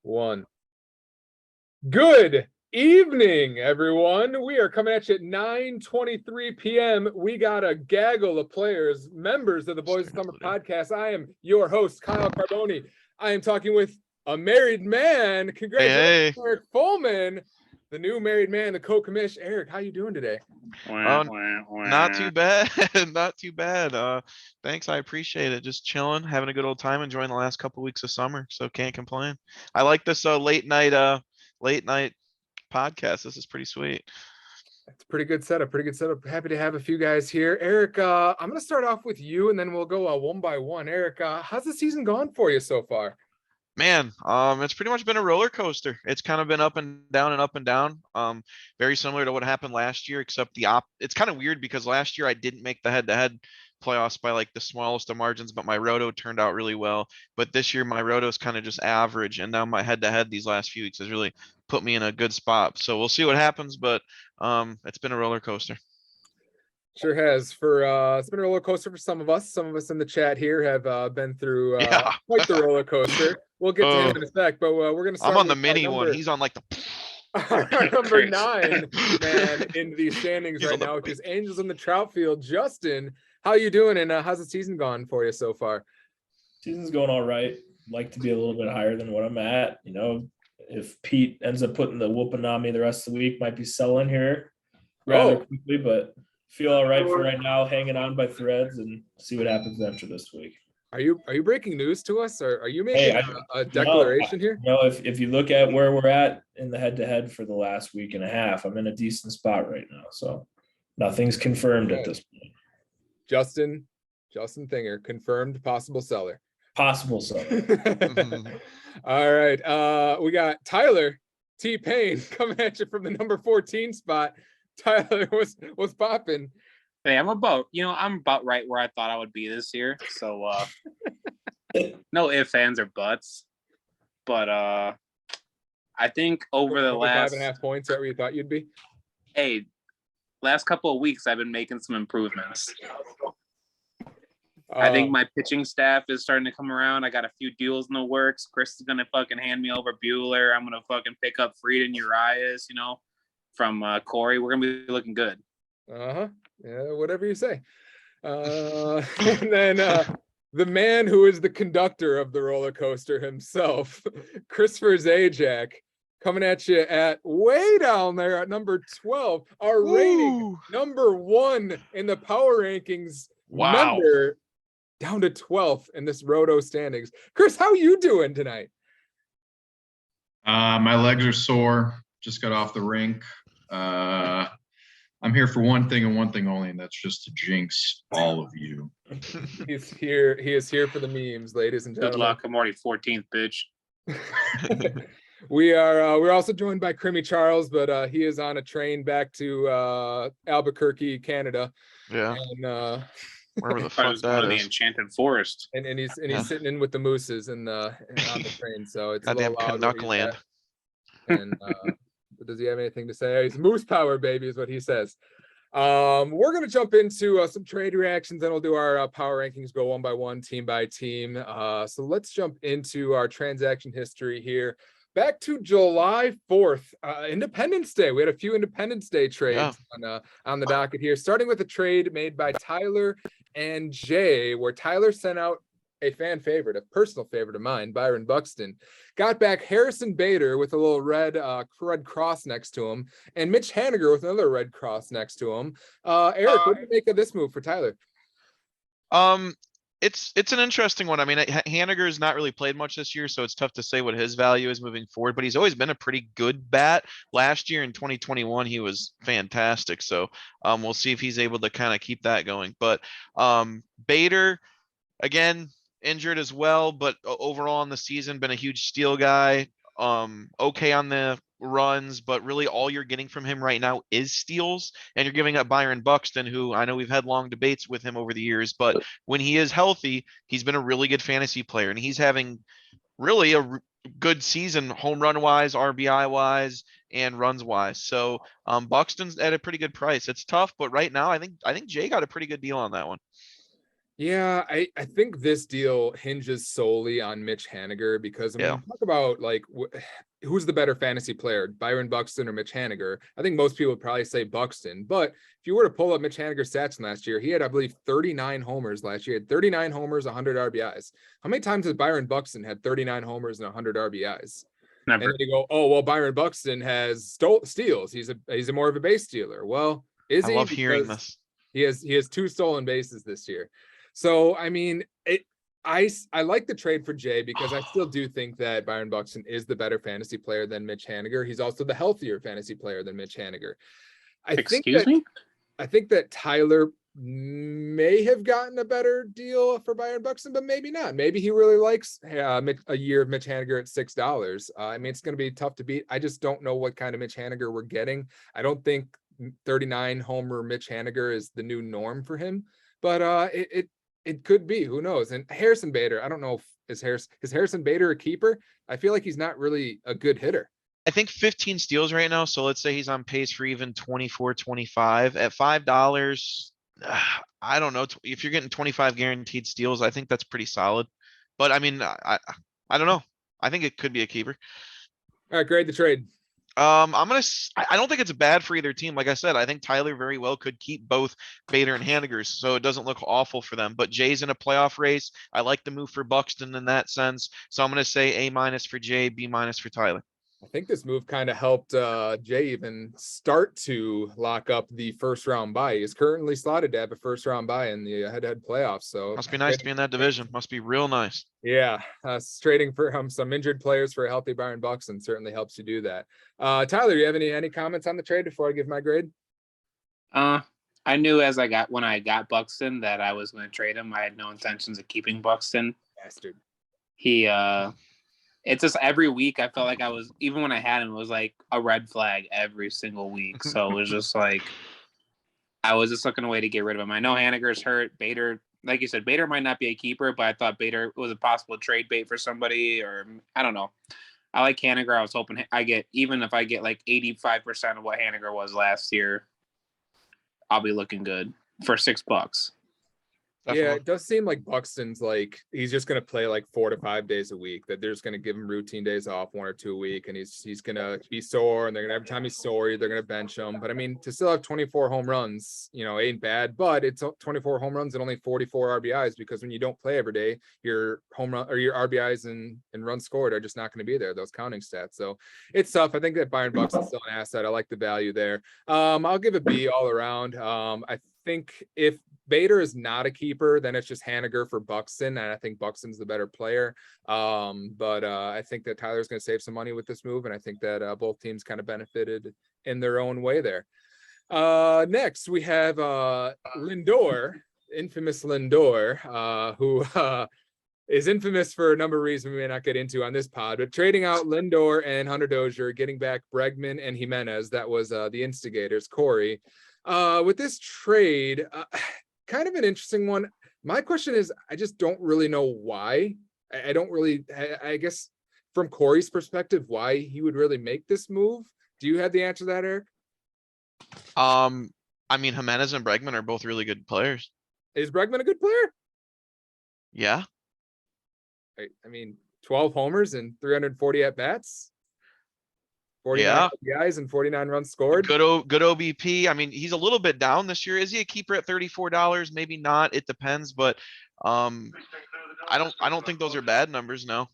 One. Good evening, everyone. We are coming at you at 9:23 p.m. We got a gaggle of players, members of the Boys of Summer podcast. I am your host, Kyle Carbone. I am talking with a married man. Congratulations, Hey. Eric Follman, the new married man, the co-commish. Eric, how you doing today? Not too bad. Not too bad. Thanks. I appreciate it. Just chilling, having a good old time, enjoying the last couple weeks of summer. So can't complain. I like this late night podcast. This is pretty sweet. It's a pretty good setup. Happy to have a few guys here. Eric, I'm going to start off with you, and then we'll go one by one. Eric, how's the season gone for you so far? Man, it's pretty much been a roller coaster. It's kind of been up and down and up and down. Very similar to what happened last year, except it's kind of weird because last year I didn't make the head-to-head playoffs by like the smallest of margins, but my roto turned out really well. But this year my roto is kind of just average, and now my head-to-head these last few weeks has really put me in a good spot. So we'll see what happens, but it's been a roller coaster. Sure has. It's been a roller coaster for some of us. Some of us in the chat here have been through quite the roller coaster. We'll get to him in a sec, but we're gonna start. I'm on the mini one. He's on like the number 9 man in the standings right now with his Angels in the Trout field. Justin, how you doing, and how's the season gone for you so far? Season's going all right. Like to be a little bit higher than what I'm at. You know, if Pete ends up putting the whooping on me the rest of the week, might be selling here rather quickly, but feel all right for right now, hanging on by threads, and see what happens after this week. Are you breaking news to us, or are you making a declaration here? No, if you look at where we're at in the head-to-head for the last week and a half, I'm in a decent spot right now. So nothing's confirmed at this point. Justin Thinger, confirmed possible seller. Possible seller. All right. We got Tyler T-Pain coming at you from the number 14 spot. Tyler, what's popping? Hey, I'm about right where I thought I would be this year. So no ifs, ands, or buts. But I think over the last 5.5 points, right where you thought you'd be? Hey, last couple of weeks I've been making some improvements. I think my pitching staff is starting to come around. I got a few deals in the works. Chris is gonna fucking hand me over Bueller. I'm gonna fucking pick up Frieden Urias, from Corey. We're gonna be looking good. Yeah, whatever you say. And then the man who is the conductor of the roller coaster himself, Christopher Zajac, coming at you at way down there at number 12. Our rating number 1 in the power rankings. Wow. Number down to 12th in this roto standings. Chris, how you doing tonight? My legs are sore. Just got off the rink. I'm here for one thing and one thing only, and that's just to jinx all of you. He's here. He is here for the memes, ladies and gentlemen. Good luck. I'm already 14th, bitch. We're also joined by Trimmy Charles, but he is on a train back to Albuquerque, Canada. Yeah. And wherever the fuck that the is. Enchanted Forest. And he's sitting in with the mooses and on the train. So it's goddamn a little Canuck land. And does he have anything to say? He's moose power, baby, is what he says. We're going to jump into some trade reactions, then we'll do our power rankings, go one by one, team by team. So let's jump into our transaction history here. Back to July 4th, Independence Day. We had a few Independence Day trades on the docket here, starting with a trade made by Tyler and Jay, where Tyler sent out a fan favorite, a personal favorite of mine, Byron Buxton, got back Harrison Bader with a little red cross next to him, and Mitch Haniger with another red cross next to him. Eric, what do you make of this move for Tyler? It's an interesting one. I mean, Haniger has not really played much this year, so it's tough to say what his value is moving forward, but he's always been a pretty good bat. Last year in 2021, he was fantastic. So we'll see if he's able to kind of keep that going. But Bader, again, injured as well, but overall in the season, been a huge steal guy. Okay on the runs, but really all you're getting from him right now is steals, and you're giving up Byron Buxton, who I know we've had long debates with him over the years, but when he is healthy, he's been a really good fantasy player, and he's having really a good season home run wise, RBI wise, and runs wise. So Buxton's at a pretty good price. It's tough, but right now I think Jay got a pretty good deal on that one. Yeah, I think this deal hinges solely on Mitch Haniger because when Yeah. we talk about like who's the better fantasy player, Byron Buxton or Mitch Haniger, I think most people would probably say Buxton. But if you were to pull up Mitch Haniger's stats from last year, he had, I believe, 39 homers last year. He had 39 homers, 100 RBIs. How many times has Byron Buxton had 39 homers and 100 RBIs? And Never. then you go, oh well, Byron Buxton has steals. He's a more of a base stealer. Well, is I he? love hearing Because this. he has 2 stolen bases this year. So I mean, I like the trade for Jay because I still do think that Byron Buxton is the better fantasy player than Mitch Haniger. He's also the healthier fantasy player than Mitch Haniger. Excuse me? I think that Tyler may have gotten a better deal for Byron Buxton, but maybe not. Maybe he really likes a year of Mitch Haniger at $6. I mean, it's going to be tough to beat. I just don't know what kind of Mitch Haniger we're getting. I don't think 39 homer Mitch Haniger is the new norm for him, but it could be. Who knows? And Harrison Bader, I don't know if is Harrison Bader a keeper? I feel like he's not really a good hitter. I think 15 steals right now. So let's say he's on pace for even 24, 25 at $5. I don't know. If you're getting 25 guaranteed steals, I think that's pretty solid. But I mean, I don't know. I think it could be a keeper. All right, grade the trade. I don't think it's bad for either team. Like I said, I think Tyler very well could keep both Bader and Haniger, so it doesn't look awful for them. But Jay's in a playoff race. I like the move for Buxton in that sense. So I'm going to say A- for Jay, B- for Tyler. I think this move kind of helped Jay even start to lock up the first round bye. He's currently slotted to have a first round bye in the head-to-head playoffs. So Must be nice to be in that division. Must be real nice. yeah, trading for some injured players for a healthy Byron Buxton certainly helps you do that. Tyler, do you have any comments on the trade before I give my grade? I knew when I got Buxton that I was going to trade him. I had no intentions of keeping Buxton. Bastard. It's just every week I felt like even when I had him, it was like a red flag every single week. So it was just like, I was just looking a way to get rid of him. I know Haniger's hurt. Bader, like you said, Bader might not be a keeper, but I thought Bader was a possible trade bait for somebody, or I don't know. I like Haniger. I was hoping even if I get like 85% of what Haniger was last year, I'll be looking good for $6. Yeah, Definitely. it does seem like Buxton's like he's just gonna play like 4 to 5 days a week. That they're just gonna give him routine days off, 1 or 2 a week, and he's gonna be sore, and they're gonna every time he's sore, they're gonna bench him. But I mean, to still have 24 home runs, ain't bad. But it's 24 home runs and only 44 RBIs because when you don't play every day, your home run or your RBIs and runs scored are just not gonna be there. Those counting stats. So it's tough. I think that Byron Buxton's still an asset. I like the value there. I'll give a B all around. I think if Bader is not a keeper, then it's just Haniger for Buxton, and I think Buxton's the better player. But I think that Tyler's going to save some money with this move, and I think that both teams kind of benefited in their own way there. Next, we have Lindor, infamous Lindor, who is infamous for a number of reasons we may not get into on this pod, but trading out Lindor and Hunter Dozier, getting back Bregman and Jimenez. That was the instigators, Corey. With this trade, kind of an interesting one. My question is, I just don't really know why. I don't really, I guess from Corey's perspective, why he would really make this move. Do you have the answer to that, Eric? I mean, Jimenez and Bregman are both really good players. Is Bregman a good player? Yeah. I mean, 12 homers and 340 at bats. 49 RBIs and 49 runs scored. Good OBP. I mean, he's a little bit down this year. Is he a keeper at $34? Maybe not. It depends, but I don't think those are bad numbers. No.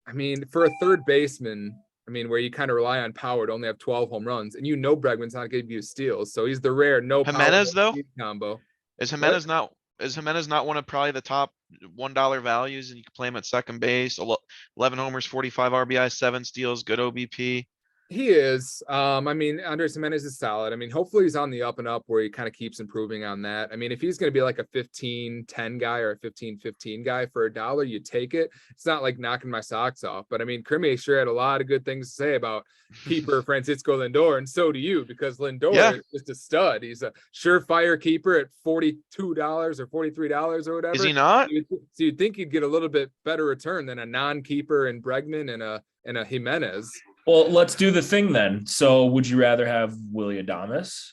I mean, for a third baseman, where you kind of rely on power to only have 12 home runs, and Bregman's not going to give you steals, so he's the rare Jimenez though combo. Is Jimenez not one of probably the top $1 values, and you can play him at second base? 11 homers, 45 RBI, 7 steals, good OBP. He is. Andres Jimenez is solid. Hopefully he's on the up and up where he kind of keeps improving on that. If he's going to be like a 15-10 guy or a 15-15 guy for $1, you take it. It's not like knocking my socks off, but Crimmy sure had a lot of good things to say about keeper Francisco Lindor, and so do you, because Lindor is just a stud. He's a surefire keeper at $42 or $43 or whatever. Is he not? So you'd think you'd get a little bit better return than a non-keeper in Bregman and a Jimenez. Well, let's do the thing then. So would you rather have Willy Adames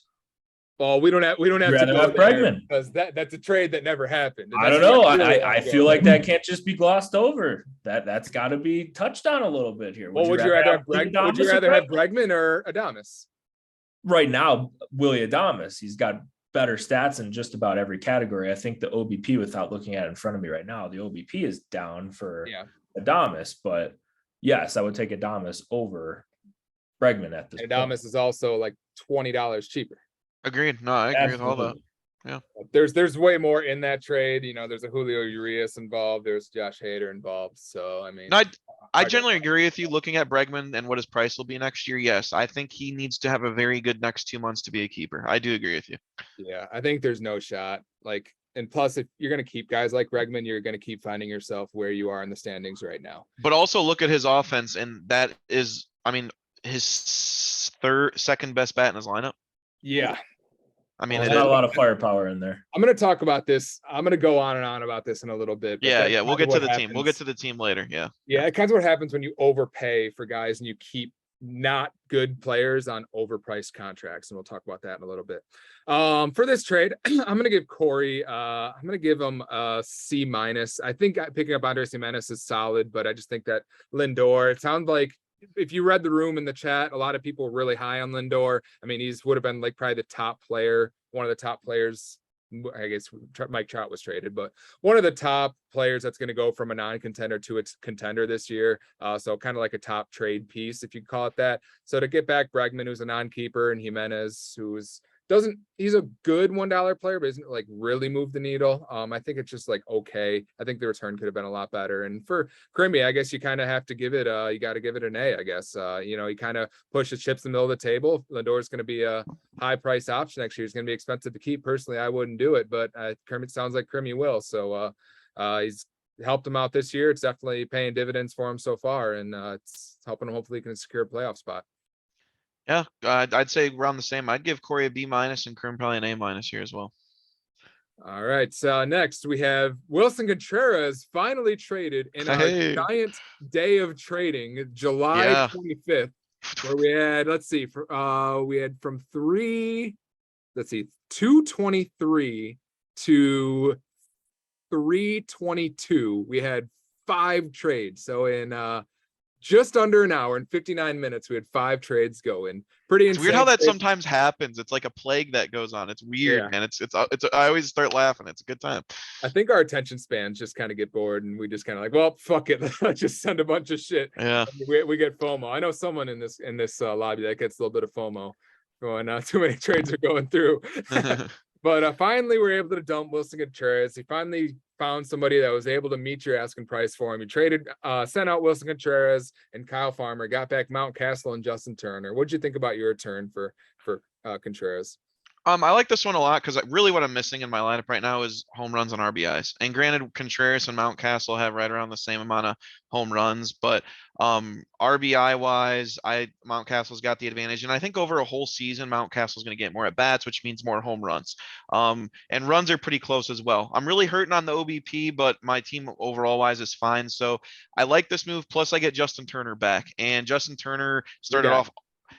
Well, we don't have to rather go have there Bregman. because that's a trade that never happened. And I that's don't know. what really I wanna feel go. like that can't just be glossed over. That's got to be touched on a little bit here. Well, would you rather have Adamas Bregman or Adamas? Right now, Willie Adamas? He's got better stats in just about every category. I think the OBP, without looking at it in front of me right now, the OBP is down for Adamas. But yes, I would take Adamas over Bregman at this And point. Adamas is also like $20 cheaper. Agreed. No, I agree with all that. There's way more in that trade. You know, there's a Julio Urias involved. There's Josh Hader involved. So I mean, No, I generally agree with you. Looking at Bregman and what his price will be next year, yes, I think he needs to have a very good next 2 months to be a keeper. I do agree with you. yeah, I think there's no shot. Like, and plus, if you're gonna keep guys like Bregman, you're gonna keep finding yourself where you are in the standings right now. But also look at his offense, and that is, I mean, his second best bat in his lineup. Yeah, I mean, There's it not is. a lot of firepower in there. I'm gonna talk about this. I'm gonna go on and on about this in a little bit. But Yeah, that's yeah. We'll kind get of to what the team. We'll get happens. to the team later. Yeah. Yeah, it kind of what happens when you overpay for guys and you keep not good players on overpriced contracts, and we'll talk about that in a little bit. For this trade, I'm gonna give Corey. I'm gonna give him a C minus. I think picking up Andres Jimenez is solid, but I just think that Lindor. It sounds like if you read the room in the chat, a lot of people were really high on Lindor. I mean, would have been like probably the top player, one of the top players. I guess Mike Trout was traded, but one of the top players that's going to go from a non-contender to its contender this year. So kind of like a top trade piece, if you call it that. So to get back Bregman, who's a non-keeper, and Jimenez, he's a good $1 player, but isn't like really move the needle. I think it's just like, okay. I think the return could have been a lot better. And for Crimmy, I guess you kind of have to give it, you got to give it an A, I guess. You know, he kind of pushes chips in the middle of the table. Lindor is going to be a high price option next year. It's going to be expensive to keep. Personally, I wouldn't do it, but Kermit sounds like Crimmy will. So he's helped him out this year. It's definitely paying dividends for him so far, and it's helping him. Hopefully he can secure a playoff spot. Yeah, I'd say around the same. I'd give Corey a B minus and Krim probably an A minus here as well. All right. So next we have Wilson Contreras finally traded in our giant day of trading, July 25th, where we had, we had from 223 to 322. We had 5 trades. So in just under an hour and 59 minutes, we had 5 trades going. Pretty insane. It's weird how that sometimes happens. It's like a plague that goes on. It's weird, man. It's I always start laughing. It's a good time. I think our attention spans just kind of get bored, and we just kind of like, well, fuck it, let's just send a bunch of shit. Yeah, we get FOMO. I know someone in this lobby that gets a little bit of FOMO when too many trades are going through. But finally, we're able to dump Wilson Contreras. He finally found somebody that was able to meet your asking price for him. He sent out Wilson Contreras and Kyle Farmer, got back Mountcastle and Justin Turner. What'd you think about your return for Contreras? I like this one a lot because really what I'm missing in my lineup right now is home runs and RBIs. And granted, Contreras and Mountcastle have right around the same amount of home runs, but RBI wise, Mountcastle's got the advantage. And I think over a whole season, Mountcastle's going to get more at bats, which means more home runs. And runs are pretty close as well. I'm really hurting on the OBP, but my team overall wise is fine. So I like this move. Plus I get Justin Turner back, and Justin Turner started off.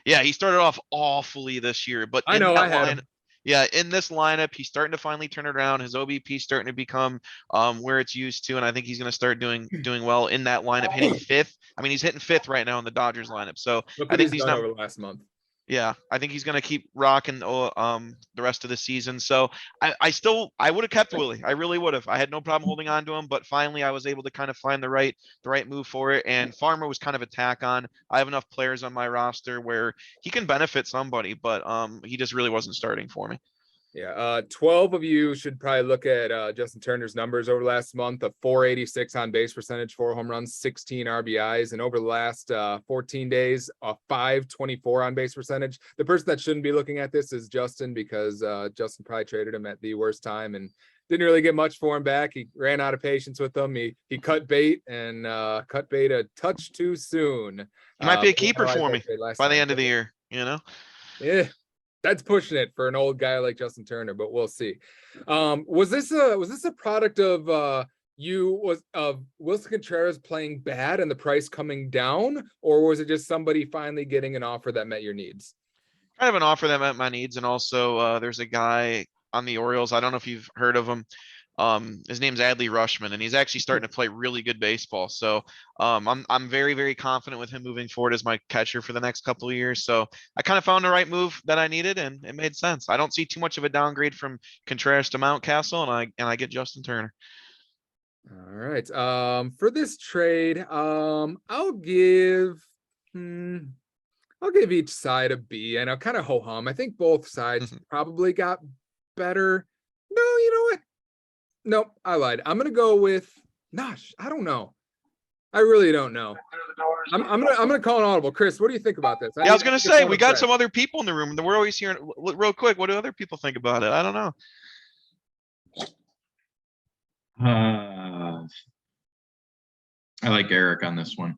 Yeah, he started off awfully this year, but I know I had him. Yeah, in this lineup, he's starting to finally turn it around. His OBP starting to become where it's used to, and I think he's going to start doing well in that lineup, hitting 5th. I mean, he's hitting 5th right now in the Dodgers lineup. So I think he's not over the last month. Yeah, I think he's going to keep rocking the rest of the season. So I would have kept Willie. I really would have. I had no problem holding on to him, but finally I was able to kind of find the right move for it. And Farmer was kind of a tack on. I have enough players on my roster where he can benefit somebody, but he just really wasn't starting for me. Yeah, 12 of you should probably look at Justin Turner's numbers over the last month: of 486 on base percentage, 4 home runs, 16 RBIs, and over the last 14 days, a 524 on base percentage. The person that shouldn't be looking at this is Justin, because Justin probably traded him at the worst time and didn't really get much for him back. He ran out of patience with him. He cut bait and cut bait a touch too soon. He might be a keeper for me by the end of the year, you know? Yeah. That's pushing it for an old guy like Justin Turner, but we'll see. Was this a product of Wilson Contreras playing bad and the price coming down, or was it just somebody finally getting an offer that met your needs? kind of an offer that met my needs. And also, there's a guy on the Orioles. I don't know if you've heard of him. His name's Adley Rushman, and he's actually starting to play really good baseball. So I'm very, very confident with him moving forward as my catcher for the next couple of years. So I kind of found the right move that I needed, and it made sense. I don't see too much of a downgrade from Contreras to Mountcastle, and I get Justin Turner. All right. For this trade, I'll give each side a B, and I'll kind of ho-hum. I think both sides probably got better. No, you know what? Nope, I lied. I'm gonna go with Nosh. I don't know. I really don't know. I'm gonna call an audible. Chris, what do you think about this? Yeah, I was gonna say we got some other people in the room, and we're always hearing real quick. What do other people think about it? I don't know. I like Eric on this one.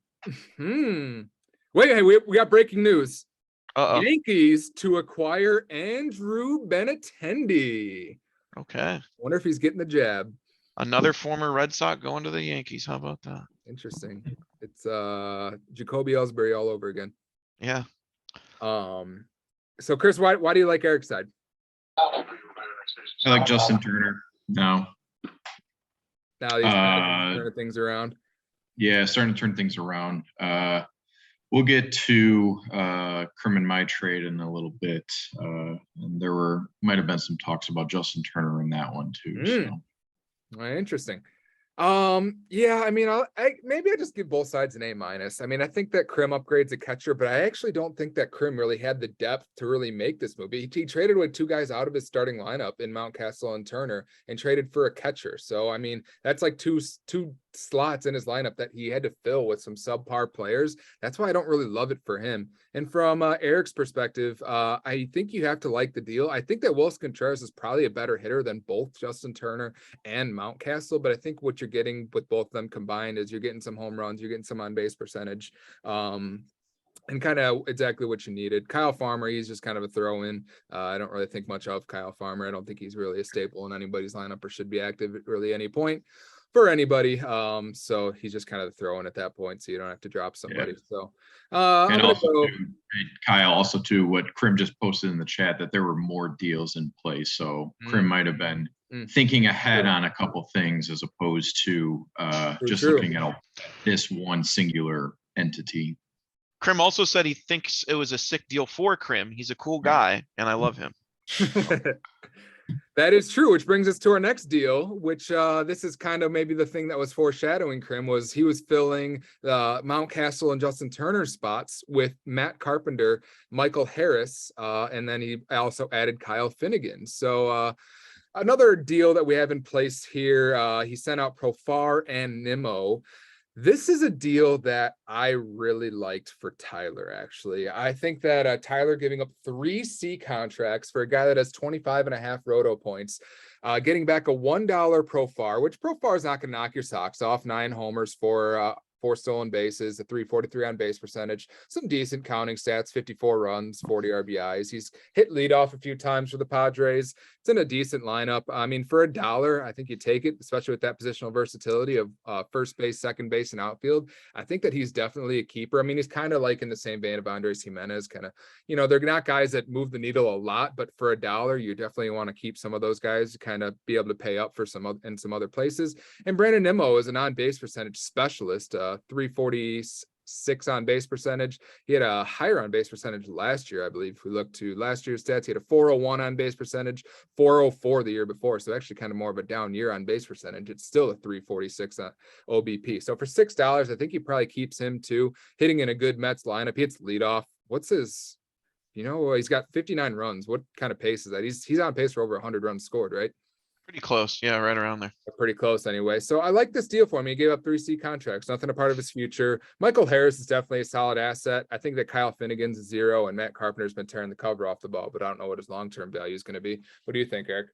Wait, hey, we got breaking news. Uh-oh. Yankees to acquire Andrew Benintendi. Okay. Wonder if he's getting the jab. Another former Red Sox going to the Yankees. How about that? Interesting. It's Jacoby Ellsbury all over again. Yeah. So Chris, why do you like Eric's side? I like Justin Turner. No. Now he's turning things around. Yeah, starting to turn things around. We'll get to Krim and my trade in a little bit. And there might have been some talks about Justin Turner in that one too. So. Interesting. Yeah, I mean, maybe I just give both sides an A-. I mean, I think that Krim upgrades a catcher, but I actually don't think that Krim really had the depth to really make this move. He traded with two guys out of his starting lineup in Mountcastle and Turner and traded for a catcher. So, I mean, that's like two slots in his lineup that he had to fill with some subpar players. That's why I don't really love it for him. And from Eric's perspective, I think you have to like the deal. I think that Wilson Contreras is probably a better hitter than both Justin Turner and Mountcastle, but I think what you're getting with both of them combined is you're getting some home runs, you're getting some on base percentage, and kind of exactly what you needed. Kyle Farmer, he's just kind of a throw in. I don't really think much of Kyle Farmer. I don't think he's really a staple in anybody's lineup or should be active at really any point for anybody. So he's just kind of the throw in at that point, so you don't have to drop somebody. Yeah. So and also Kyle, also too, what Krim just posted in the chat, that there were more deals in place. So Krim might have been thinking ahead on a couple things as opposed to just looking at this one singular entity. Krim also said he thinks it was a sick deal for Krim. He's a cool guy, and I love him. That is true, which brings us to our next deal, which this is kind of maybe the thing that was foreshadowing Krim, was he was filling Mountcastle and Justin Turner spots with Matt Carpenter, Michael Harris, and then he also added Kyle Finnegan. So another deal that we have in place here, he sent out Profar and Nimmo. This is a deal that I really liked for Tyler, actually. I think that Tyler giving up 3 C contracts for a guy that has 25.5 roto points, getting back a $1 Profar, which Profar is not going to knock your socks off. 9 homers for 4 stolen bases, a 343 on base percentage, some decent counting stats, 54 runs, 40 RBIs. He's hit leadoff a few times for the Padres. It's in a decent lineup. I mean, for $1, I think you take it, especially with that positional versatility of first base, second base, and outfield. I think that he's definitely a keeper. I mean, he's kind of like in the same vein of Andres Jimenez, kind of, they're not guys that move the needle a lot, but for $1, you definitely want to keep some of those guys to kind of be able to pay up for some other places. And Brandon Nimmo is an on-base percentage specialist, 346 on base percentage. He had a higher on base percentage last year, I believe. If we look to last year's stats, he had a 401 on base percentage, 404 the year before. So actually kind of more of a down year on base percentage. It's still a 346 on OBP. So for $6, I think he probably keeps him too. Hitting in a good Mets lineup. He hits leadoff. What's his, he's got 59 runs. What kind of pace is that? He's on pace for over 100 runs scored, right? Pretty close. Yeah, right around there. Pretty close anyway. So I like this deal for him. He gave up 3 C contracts, nothing a part of his future. Michael Harris is definitely a solid asset. I think that Kyle Finnegan's a 0 and Matt Carpenter's been tearing the cover off the ball, but I don't know what his long-term value is going to be. What do you think, Eric?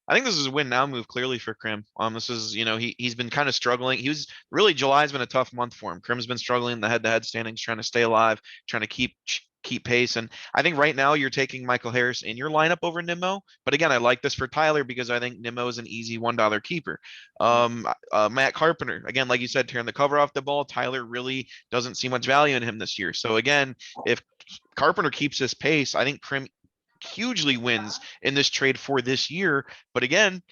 I think this is a win now move clearly for Krim. This is, he's been kind of struggling. July's been a tough month for him. Krim's been struggling in the head-to-head standings, trying to stay alive, trying to keep keep pace. And I think right now you're taking Michael Harris in your lineup over Nimmo. But again, I like this for Tyler because I think Nimmo is an easy $1 keeper. Matt Carpenter, again, like you said, tearing the cover off the ball. Tyler really doesn't see much value in him this year. So again, if Carpenter keeps this pace, I think Krim hugely wins in this trade for this year. But again,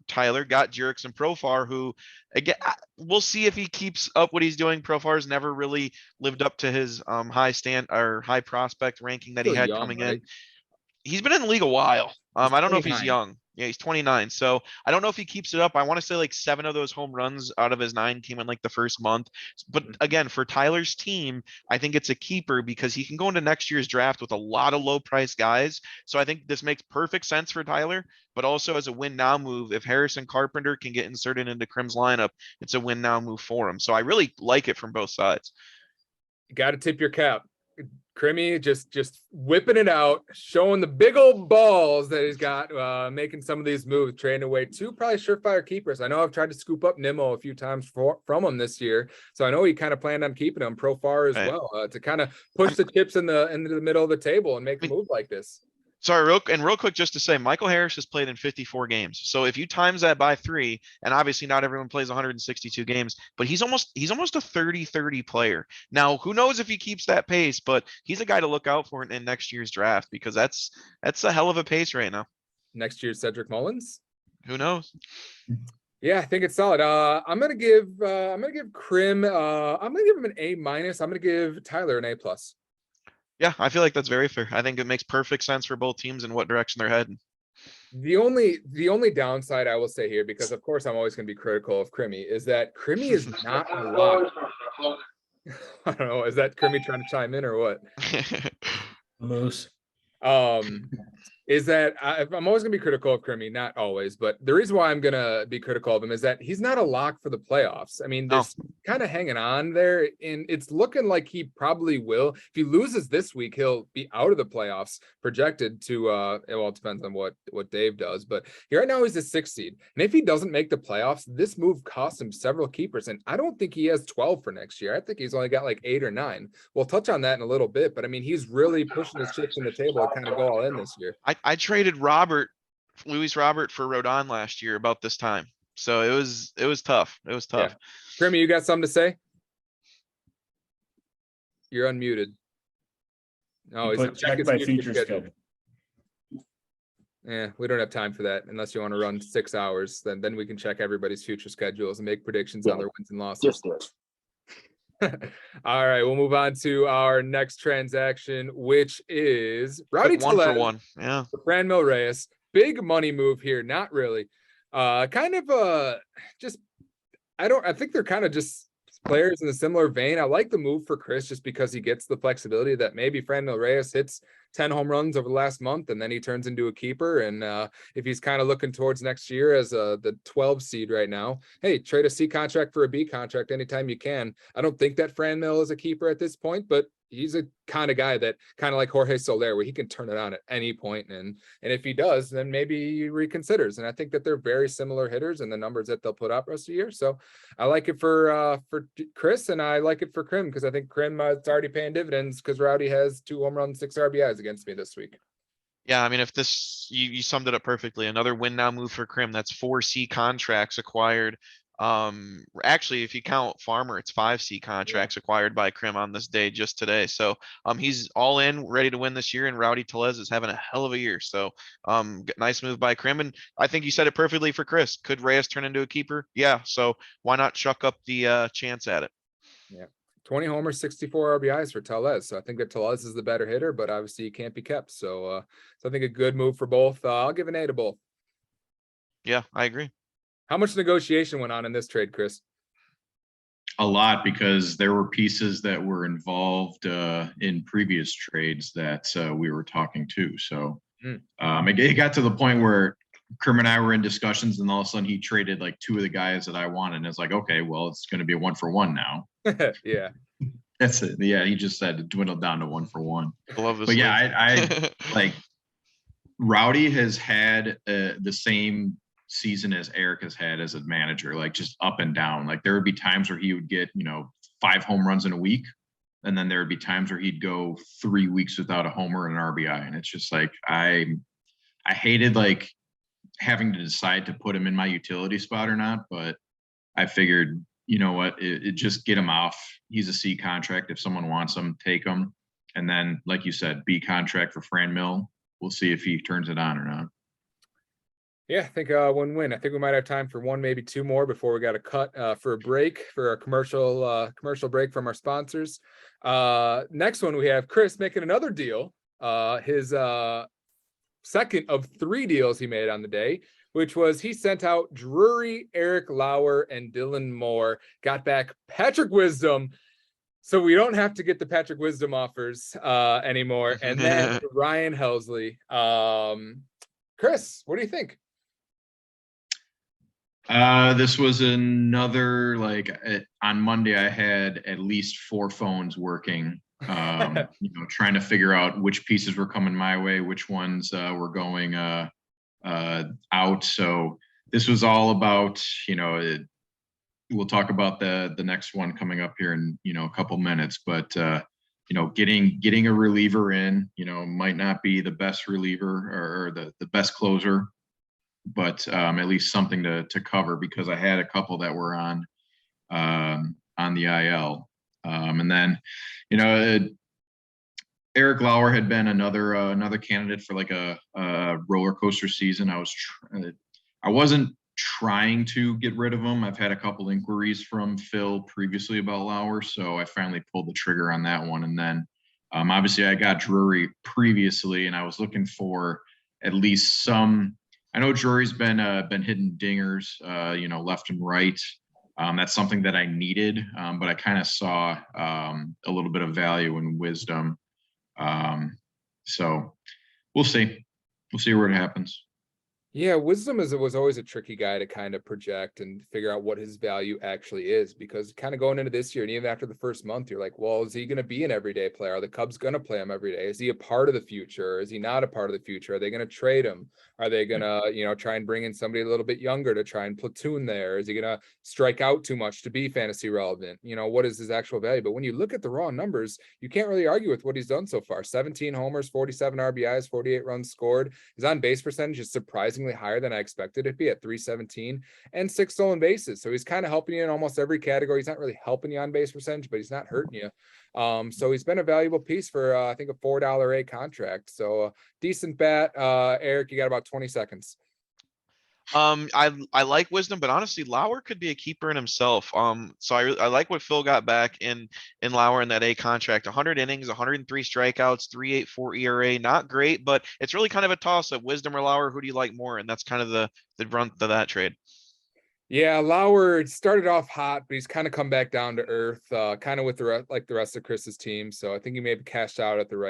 Tyler got Jurix and Profar, who again, we'll see if he keeps up what he's doing. Profar's never really lived up to his high prospect ranking that he Still had young, coming right? in. He's been in the league a while. He's I don't know if he's 29. young. Yeah, he's 29. So I don't know if he keeps it up. I want to say like 7 of those home runs out of his 9 came in like the first month. But again, for Tyler's team, I think it's a keeper because he can go into next year's draft with a lot of low price guys. So I think this makes perfect sense for Tyler, but also as a win now move, if Harrison Carpenter can get inserted into Krim's lineup, it's a win now move for him. So I really like it from both sides. You got to tip your cap. Crimmy just whipping it out, showing the big old balls that he's got, making some of these moves, trading away 2 probably surefire keepers. I know I've tried to scoop up Nimmo a few times from him this year, so I know he kind of planned on keeping him Profar as well, to kind of push the chips into the middle of the table and make a move like this. Sorry, real quick, just to say, Michael Harris has played in 54 games. So if you times that by 3, and obviously not everyone plays 162 games, but he's almost a 30-30 player. Now, who knows if he keeps that pace, but he's a guy to look out for in next year's draft because that's a hell of a pace right now. Next year's Cedric Mullins. Who knows? Yeah, I think it's solid. I'm gonna give Krim. I'm gonna give him an A-. I'm gonna give Tyler an A+. Yeah, I feel like that's very fair. I think it makes perfect sense for both teams and what direction they're heading. The only downside I will say here, because of course I'm always going to be critical of Crimmy, is that Crimmy is not a lot. I don't know. Is that Crimmy trying to chime in or what? Moose. Is that I'm always going to be critical of Crimmy, not always, but the reason why I'm going to be critical of him is that he's not a lock for the playoffs. I mean, there's kind of hanging on there, and it's looking like he probably will. If he loses this week, he'll be out of the playoffs, projected to, well, it depends on what Dave does, but right now he's a 6th seed. And if he doesn't make the playoffs, this move costs him several keepers, and I don't think he has 12 for next year. I think he's only got like 8 or 9. We'll touch on that in a little bit, but I mean, he's really pushing his chips in the table to kind of go all in this year. I traded Luis Robert for Rodon last year about this time. So it was tough. It was tough. Yeah. Crimmy, you got something to say? You're unmuted. No, he's Check by future schedule. Yeah, we don't have time for that unless you want to run 6 hours. Then we can check everybody's future schedules and make predictions on their wins and losses. All right, we'll move on to our next transaction, which is Rowdy Quick 1 for Tellez 1. Yeah. for Franmil Reyes. Big money move here, not really. I think they're kind of just players in a similar vein. I like the move for Chris just because he gets the flexibility that maybe Franmil Reyes hits 10 home runs over the last month and then he turns into a keeper. And if he's kind of looking towards next year as the 12 seed right now, hey, trade a C contract for a B contract anytime you can. I don't think that Franmil is a keeper at this point, but he's a kind of guy that kind of like Jorge Soler, where he can turn it on at any point. And if he does, then maybe he reconsiders. And I think that they're very similar hitters and the numbers that they'll put up rest of the year. So I like it for Chris, and I like it for Krim because I think Krim is already paying dividends because Rowdy has 2 home runs, 6 RBIs against me this week. Yeah, I mean, if this you summed it up perfectly. Another win now move for Krim. That's 4 C contracts acquired. Actually, if you count Farmer, it's 5 C contracts acquired by Krim on this day just today. So he's all in, ready to win this year, and Rowdy Tellez is having a hell of a year. So nice move by Krim, and I think you said it perfectly for Chris. Could Reyes turn into a keeper? Yeah. So why not chuck up the chance at it? Yeah. 20 homers, 64 RBIs for Tellez. So I think that Tellez is the better hitter, but obviously he can't be kept. So I think a good move for both. I'll give an A to both. Yeah, I agree. How much negotiation went on in this trade, Chris? A lot, because there were pieces that were involved in previous trades that we were talking to. So it got to the point where Krim and I were in discussions, and all of a sudden he traded like 2 of the guys that I wanted. And it's like, okay, well, it's going to be a 1-for-1 now. Yeah. That's it. Yeah, he just said it dwindled down to 1-for-1. I love this. But yeah, I like Rowdy has had the same season as Eric has had as a manager, like just up and down. Like there would be times where he would get 5 home runs in a week, and then there would be times where he'd go 3 weeks without a homer and an RBI. And it's just like, I hated like having to decide to put him in my utility spot or not, but I figured, you know what, it just get him off. He's a C contract. If someone wants him, take him. And then, like you said, B contract for Fran Mill. We'll see if he turns it on or not. Yeah, I think win-win. I think we might have time for one, maybe two more before we got to cut for a break, for a commercial break from our sponsors. Next one, we have Chris making another deal. His second of 3 deals he made on the day, which was he sent out Drury, Eric Lauer, and Dylan Moore, got back Patrick Wisdom. So we don't have to get the Patrick Wisdom offers anymore. And then Ryan Helsley. Chris, what do you think? This was another, like, on Monday, I had at least 4 phones working, trying to figure out which pieces were coming my way, which ones were going out. So this was all about, we'll talk about the next one coming up here in, a couple minutes, but, getting a reliever in, might not be the best reliever or the best closer, but at least something to cover, because I had a couple that were on the IL. And then, Eric Lauer had been another candidate for like a roller coaster season. I wasn't trying to get rid of him. I've had a couple inquiries from Phil previously about Lauer, so I finally pulled the trigger on that one. And then obviously I got Drury previously, and I was looking for at least some. I know Drury's been hitting dingers, left and right. That's something that I needed, but I kind of saw a little bit of value in Wisdom. So we'll see. We'll see where it happens. Yeah, Wisdom was always a tricky guy to kind of project and figure out what his value actually is, because kind of going into this year and even after the first month, you're like, well, is he going to be an everyday player? Are the Cubs going to play him every day? Is he a part of the future? Or is he not a part of the future? Are they going to trade him? Are they going to, try and bring in somebody a little bit younger to try and platoon there? Is he going to strike out too much to be fantasy relevant? What is his actual value? But when you look at the raw numbers, you can't really argue with what he's done so far. 17 homers, 47 RBIs, 48 runs scored. His on base percentage is surprisingly higher than I expected it to be at 317, and 6 stolen bases. So he's kind of helping you in almost every category. He's not really helping you on base percentage, but he's not hurting you. So he's been a valuable piece for I think a $4 a contract. So decent bat. Eric, you got about 20 seconds. I like Wisdom, but honestly, Lauer could be a keeper in himself. So I like what Phil got back in Lauer in that A contract. 100 innings, 103 strikeouts, 3.84 ERA. Not great, but it's really kind of a toss up. Wisdom or Lauer, who do you like more? And that's kind of the brunt of that trade. Yeah, Lauer started off hot, but he's kind of come back down to earth, kind of with the rest of Chris's team. So I think he may have cashed out at the right